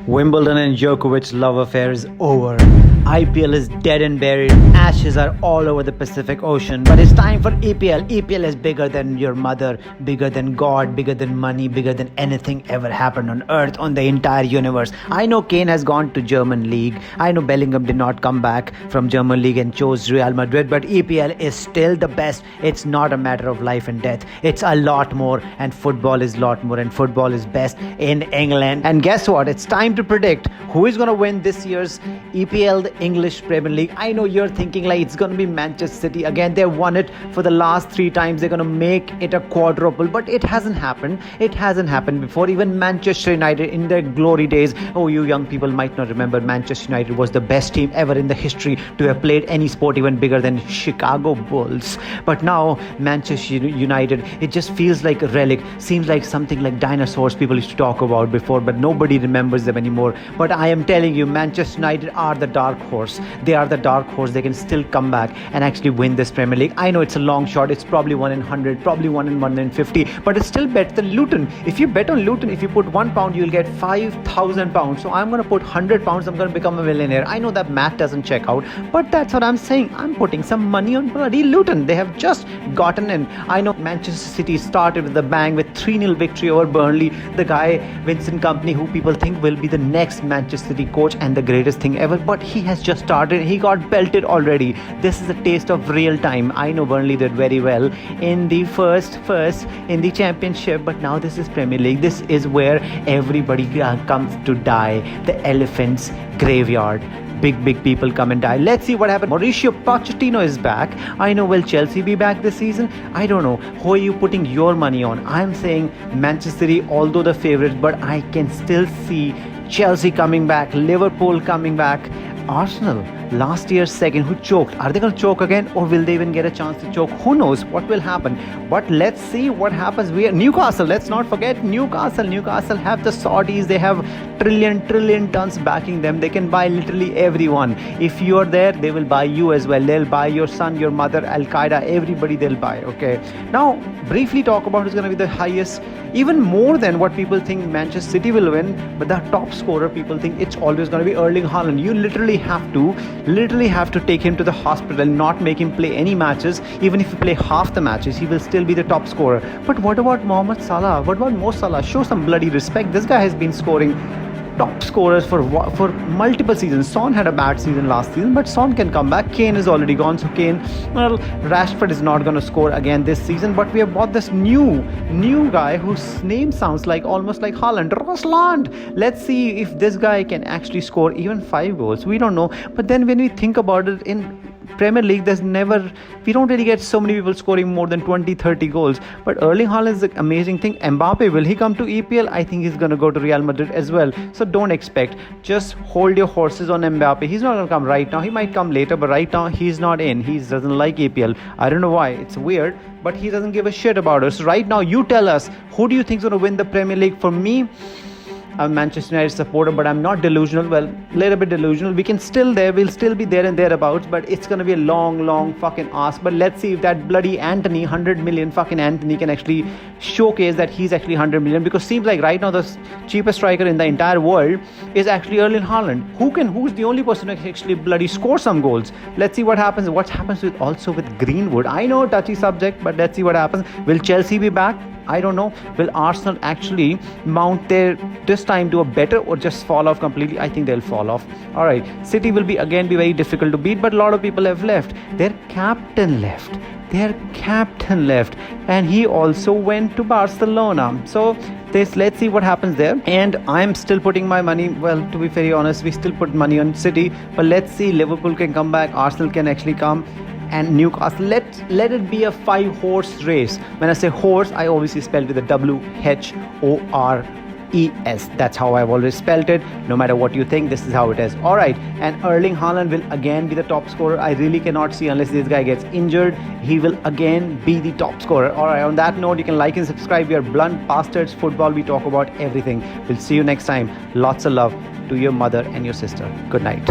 Wimbledon and Djokovic love affair is over. IPL is dead and buried. Ashes are all over the Pacific Ocean. But it's time for EPL. EPL is bigger than your mother, bigger than God, bigger than money, bigger than anything ever happened on earth, on the entire universe. I know Kane has gone to German league. I know Bellingham did not come back from German league and chose Real Madrid. But EPL is still the best. It's not a matter of life and death. It's a lot more, and football is a lot more, and football is best in England. And guess what? It's time to predict who is going to win this year's EPL, the English Premier League. I know you're thinking like it's going to be Manchester City again. They won it for the last 3 times. They're going to make it a quadruple, but it hasn't happened. It hasn't happened before. Even Manchester United in their glory days. Oh, you young people might not remember, Manchester United was the best team ever in the history to have played any sport even bigger than Chicago Bulls. But now Manchester United, it just feels like a relic. Seems like something like dinosaurs people used to talk about before, but nobody remembers them anymore. But I am telling you, Manchester United are the dark horse. They are the dark horse. They can still come back and actually win this Premier League. I know it's a long shot. It's probably 1 in 100, probably 1 in 150, but it's still better than Luton. If you bet on Luton, if you put £1, you'll get £5,000. So I'm going to put £100. I'm going to become a millionaire. I know that math doesn't check out, but that's what I'm saying. I'm putting some money on bloody Luton. They have just gotten in. I know Manchester City started with a bang with 3-0 victory over Burnley. The guy, Vincent Kompany, who people think will be the next Manchester City coach and the greatest thing ever, but he has just started. He got belted already. This is a taste of real time. I know Burnley did very well in the first in the championship, but now this is Premier League. This is where everybody comes to die. The elephant's graveyard. Big people come and die. Let's see what happens. Mauricio Pochettino is back. I know, will Chelsea be back this season? I don't know. Who are you putting your money on? I'm saying Manchester City, although the favorites, but I can still see Chelsea coming back, Liverpool coming back, Arsenal, last year's second, who choked. Are they going to choke again, or will they even get a chance to choke? Who knows what will happen? But let's see what happens. We are Newcastle. Let's not forget Newcastle. Newcastle have the Saudis. They have trillion tons backing them. They can buy literally everyone. If you are there, they will buy you as well. They'll buy your son, your mother, Al Qaeda, everybody they'll buy. Okay. Now, briefly talk about who's going to be the highest, even more than what people think Manchester City will win. But the top scorer, people think it's always going to be Erling Haaland. You literally have to take him to the hospital and not make him play any matches. Even if you play half the matches, he will still be the top scorer. But what about Mohamed Salah? What about Mo Salah? Show some bloody respect. This guy has been scoring top scorers for multiple seasons. Son had a bad season last season, but Son can come back. Kane is already gone, so Kane, well, Rashford is not going to score again this season, but we have bought this new guy whose name sounds like almost like Haaland, Rosland. Let's see if this guy can actually score even 5 goals. We don't know, but then when we think about it, in Premier League, we don't really get so many people scoring more than 20-30 goals. But Erling Haaland is an amazing thing. Mbappe, will he come to EPL? I think he's going to go to Real Madrid as well. So don't expect. Just hold your horses on Mbappe. He's not going to come right now. He might come later, but right now he's not in. He doesn't like EPL. I don't know why. It's weird, but he doesn't give a shit about us. Right now, you tell us, who do you think is going to win the Premier League? For me, I'm a Manchester United supporter, but I'm not delusional. Well, a little bit delusional. We'll still be there and thereabouts, but it's going to be a long fucking ask. But let's see if that bloody Anthony, 100 million fucking Anthony, can actually showcase that he's actually 100 million. Because it seems like right now the cheapest striker in the entire world is actually Erling Haaland. Who's the only person who can actually bloody score some goals? Let's see what happens. What happens with Greenwood? I know, touchy subject, but let's see what happens. Will Chelsea be back? I don't know. Will Arsenal actually mount this time to a better, or just fall off completely? I think they'll fall off. All right. City will be very difficult to beat, but a lot of people have left. Their captain left. And he also went to Barcelona. So let's see what happens there. And I'm still putting my money, well, to be very honest, we still put money on City, but let's see, Liverpool can come back, Arsenal can actually come, and Newcastle. Let it be a 5-horse race. When I say horse, I obviously spelled with a WHORES. That's how I've always spelled it. No matter what you think, this is how it is. All right. And Erling Haaland will again be the top scorer. I really cannot see, unless this guy gets injured, he will again be the top scorer. All right. On that note, you can like and subscribe. We are Blunt Bastards Football. We talk about everything. We'll see you next time. Lots of love to your mother and your sister. Good night.